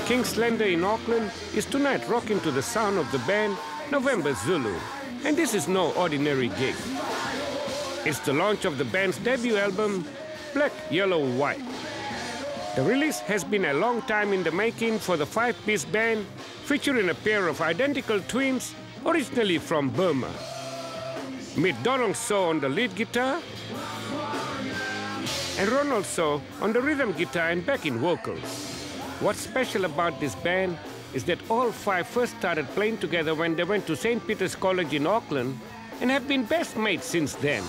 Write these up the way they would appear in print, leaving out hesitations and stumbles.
King's Lander in Auckland is tonight rocking to the sound of the band November Zulu. And this is no ordinary gig. It's the launch of the band's debut album, Black, Yellow, White. The release has been a long time in the making for the five-piece band, featuring a pair of identical twins originally from Burma. Meet Donald So on the lead guitar and Ronald So on the rhythm guitar and backing vocals. What's special about this band is that all five first started playing together when they went to St. Peter's College in Auckland and have been best mates since then.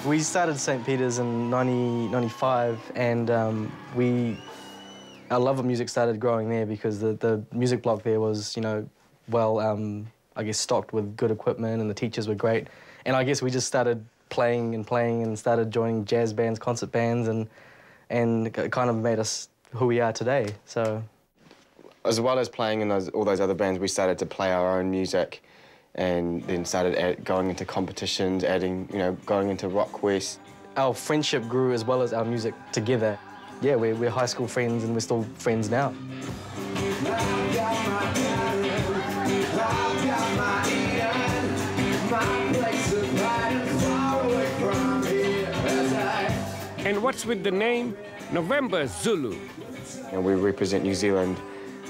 We started St. Peter's in 1995, and our love of music started growing there because the music block there was, well, I guess, stocked with good equipment, and the teachers were great. And I guess we just started playing and started joining jazz bands, concert bands, and it kind of made us who we are today. So, as well as playing in all those other bands, we started to play our own music, and then started going into competitions, going into Rock West. Our friendship grew as well as our music together. Yeah, we're high school friends, and we're still friends now. And what's with the name November Zulu? And we represent New Zealand,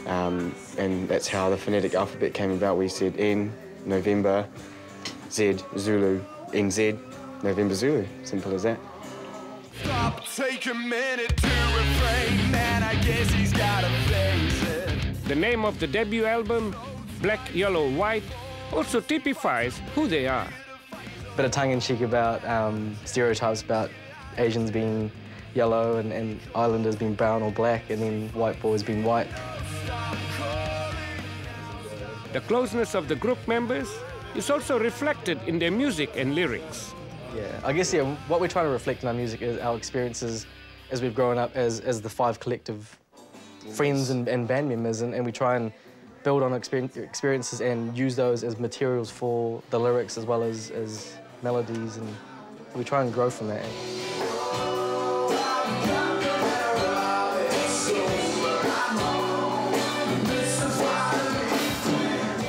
and that's how the phonetic alphabet came about. We said N, November, Z, Zulu, NZ, November Zulu. Simple as that. Stop, take a minute to refrain, man, I guess he's gotta face it. The name of the debut album, Black, Yellow, White, also typifies who they are. Bit of tongue-in-cheek about stereotypes about Asians being yellow and Islanders being brown or black, and then white boys being white. The closeness of the group members is also reflected in their music and lyrics. Yeah, I guess, what we're trying to reflect in our music is our experiences as we've grown up as the five collective friends and band members, and we try and build on experiences and use those as materials for the lyrics as well as melodies, and we try and grow from that.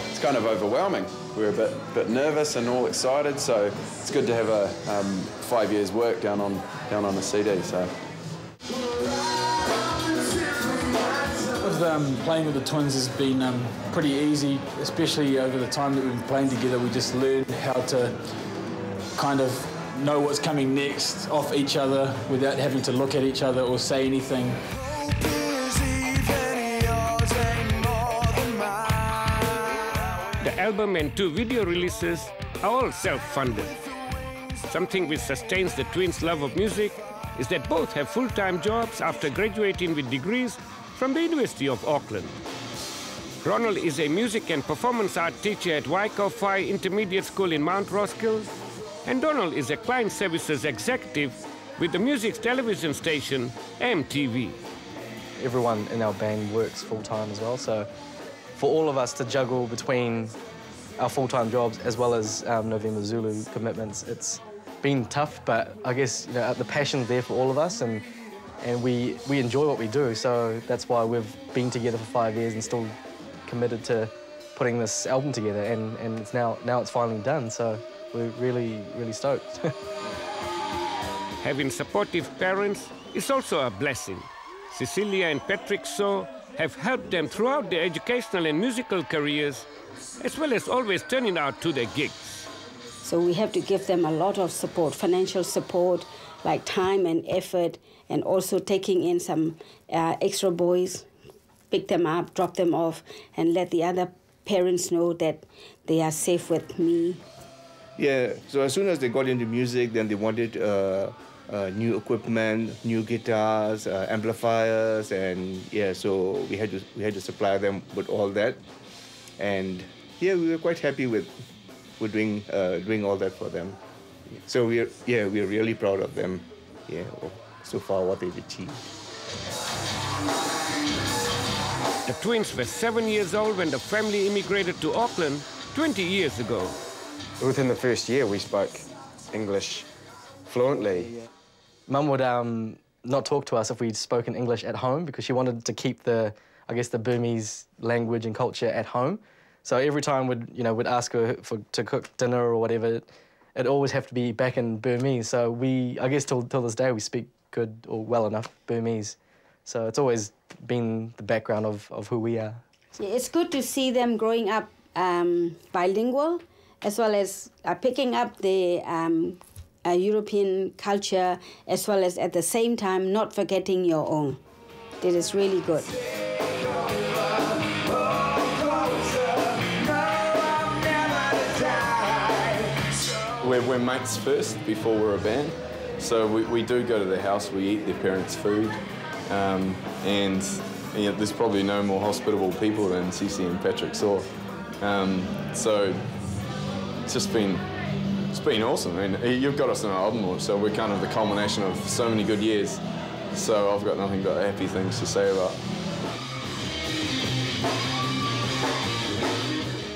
It's kind of overwhelming. We're a bit nervous and all excited, so it's good to have a 5 years' work down on the CD. So. Playing with the twins has been pretty easy, especially over the time that we've been playing together. We just learned how to kind of know what's coming next off each other without having to look at each other or say anything. The album and 2 video releases are all self-funded. Something which sustains the twins' love of music is that both have full-time jobs after graduating with degrees from the University of Auckland. Ronald is a music and performance art teacher at Waikowhai Intermediate School in Mount Roskill, and Donald is a client services executive with the music's television station, MTV. Everyone in our band works full-time as well, so for all of us to juggle between our full-time jobs as well as November Zulu commitments, it's been tough, but I guess the passion's there for all of us, and we enjoy what we do, so that's why we've been together for 5 years and still committed to putting this album together, and it's now it's finally done, so we're really, really stoked. Having supportive parents is also a blessing. Cecilia and Patrick So have helped them throughout their educational and musical careers, as well as always turning out to their gigs. So we have to give them a lot of support, financial support, like time and effort, and also taking in some extra boys, pick them up, drop them off, and let the other parents know that they are safe with me. Yeah, so as soon as they got into music, then they wanted new equipment, new guitars, amplifiers, and yeah, so we had to supply them with all that, and yeah, we were quite happy with doing all that for them. So we're really proud of them. Yeah, so far what they've achieved. The twins were 7 years old when the family immigrated to Auckland 20 years ago. Within the first year, we spoke English fluently. Mum would not talk to us if we'd spoken English at home because she wanted to keep the, I guess, the Burmese language and culture at home. So every time we'd ask her to cook dinner or whatever, it'd always have to be back in Burmese. So I guess till this day, we speak good or well enough Burmese. So it's always been the background of who we are. It's good to see them growing up bilingual, as well as picking up the European culture, as well as at the same time not forgetting your own. That is really good. We're mates first before we're a band, so we do go to their house, we eat their parents' food, and there's probably no more hospitable people than Cece and Patrick Saw. So it's been awesome. I mean, you've got us on an album launch, so we're kind of the culmination of so many good years. So I've got nothing but happy things to say about.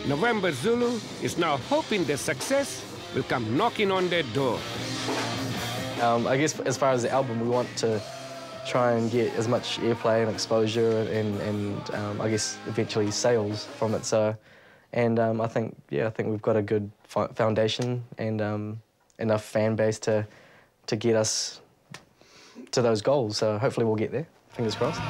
November Zulu is now hoping their success will come knocking on their door. I guess as far as the album, we want to try and get as much airplay and exposure and I guess eventually sales from it. So, and I think we've got a good foundation and enough fan base to get us to those goals. So hopefully we'll get there. Fingers crossed.